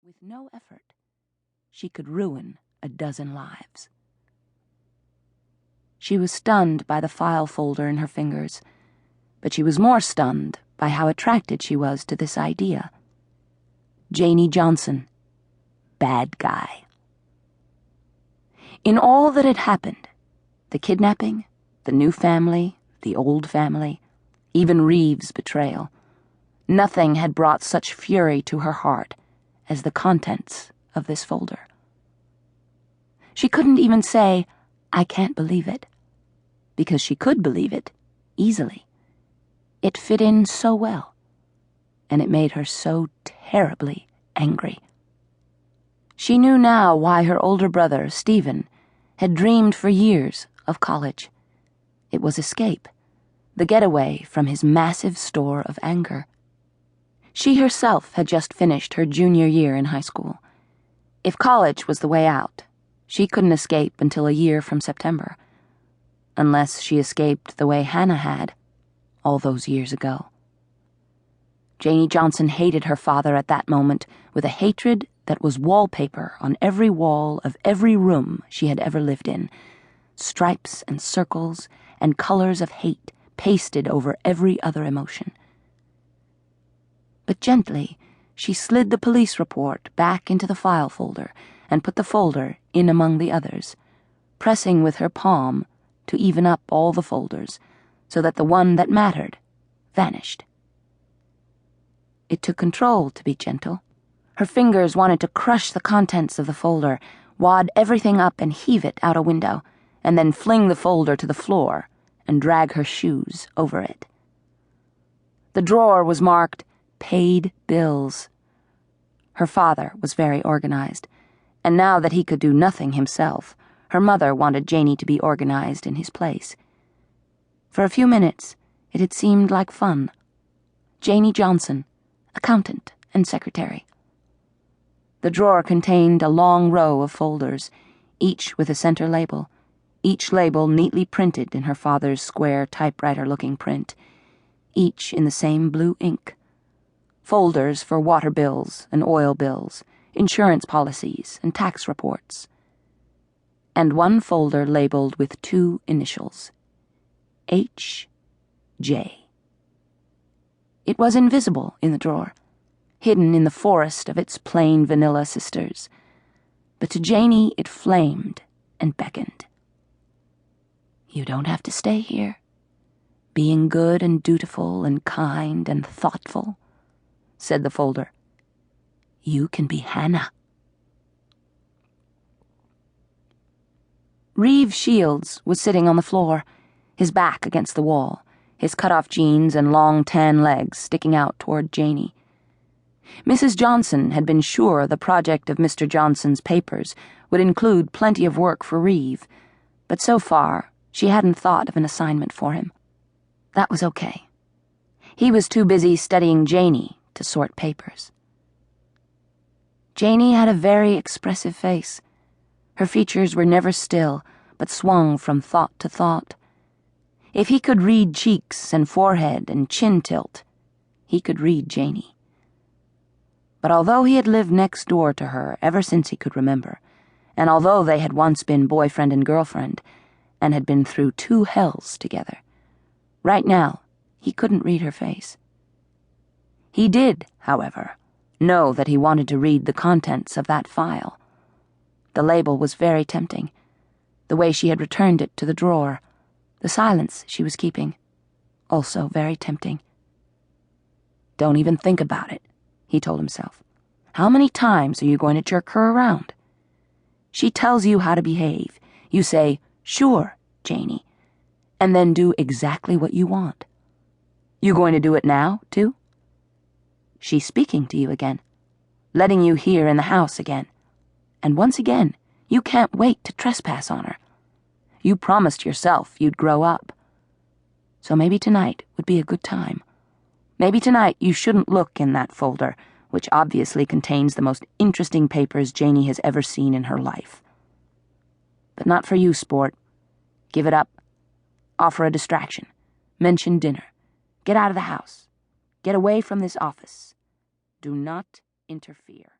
With no effort, she could ruin a dozen lives. She was stunned by the file folder in her fingers, but she was more stunned by how attracted she was to this idea. Janie Johnson, bad guy. In all that had happened, the kidnapping, the new family, the old family, even Reeve's betrayal, nothing had brought such fury to her heart as the contents of this folder. She couldn't even say, "I can't believe it," because she could believe it easily. It fit in so well, and it made her so terribly angry. She knew now why her older brother, Stephen, had dreamed for years of college. It was escape, the getaway from his massive store of anger. She herself had just finished her junior year in high school. If college was the way out, she couldn't escape until a year from September, unless she escaped the way Hannah had, all those years ago. Janie Johnson hated her father at that moment with a hatred that was wallpaper on every wall of every room she had ever lived in, stripes and circles and colors of hate pasted over every other emotion. But gently, she slid the police report back into the file folder and put the folder in among the others, pressing with her palm to even up all the folders so that the one that mattered vanished. It took control to be gentle. Her fingers wanted to crush the contents of the folder, wad everything up and heave it out a window, and then fling the folder to the floor and drag her shoes over it. The drawer was marked "Paid Bills." Her father was very organized, and now that he could do nothing himself, her mother wanted Janie to be organized in his place. For a few minutes, it had seemed like fun. Janie Johnson, accountant and secretary. The drawer contained a long row of folders, each with a center label, each label neatly printed in her father's square typewriter-looking print, each in the same blue ink. Folders for water bills and oil bills, insurance policies and tax reports. And one folder labeled with 2 initials, H.J. It was invisible in the drawer, hidden in the forest of its plain vanilla sisters, but to Janie it flamed and beckoned. "You don't have to stay here, being good and dutiful and kind and thoughtful," said the folder. "You can be Hannah." Reeve Shields was sitting on the floor, his back against the wall, his cut-off jeans and long tan legs sticking out toward Janie. Mrs. Johnson had been sure the project of Mr. Johnson's papers would include plenty of work for Reeve, but so far she hadn't thought of an assignment for him. That was okay. He was too busy studying Janie to sort papers. Janie had a very expressive face. Her features were never still, but swung from thought to thought. If he could read cheeks and forehead and chin tilt, he could read Janie. But although he had lived next door to her ever since he could remember, and although they had once been boyfriend and girlfriend, and had been through 2 hells together, right now he couldn't read her face. He did, however, know that he wanted to read the contents of that file. The label was very tempting, the way she had returned it to the drawer, the silence she was keeping, also very tempting. "Don't even think about it," he told himself. "How many times are you going to jerk her around? She tells you how to behave. You say, 'Sure, Janie,' and then do exactly what you want. You going to do it now, too? She's speaking to you again, letting you hear in the house again. And once again, you can't wait to trespass on her. You promised yourself you'd grow up. So maybe tonight would be a good time. Maybe tonight you shouldn't look in that folder, which obviously contains the most interesting papers Janie has ever seen in her life. But not for you, sport. Give it up. Offer a distraction. Mention dinner. Get out of the house. Get away from this office. Do not interfere."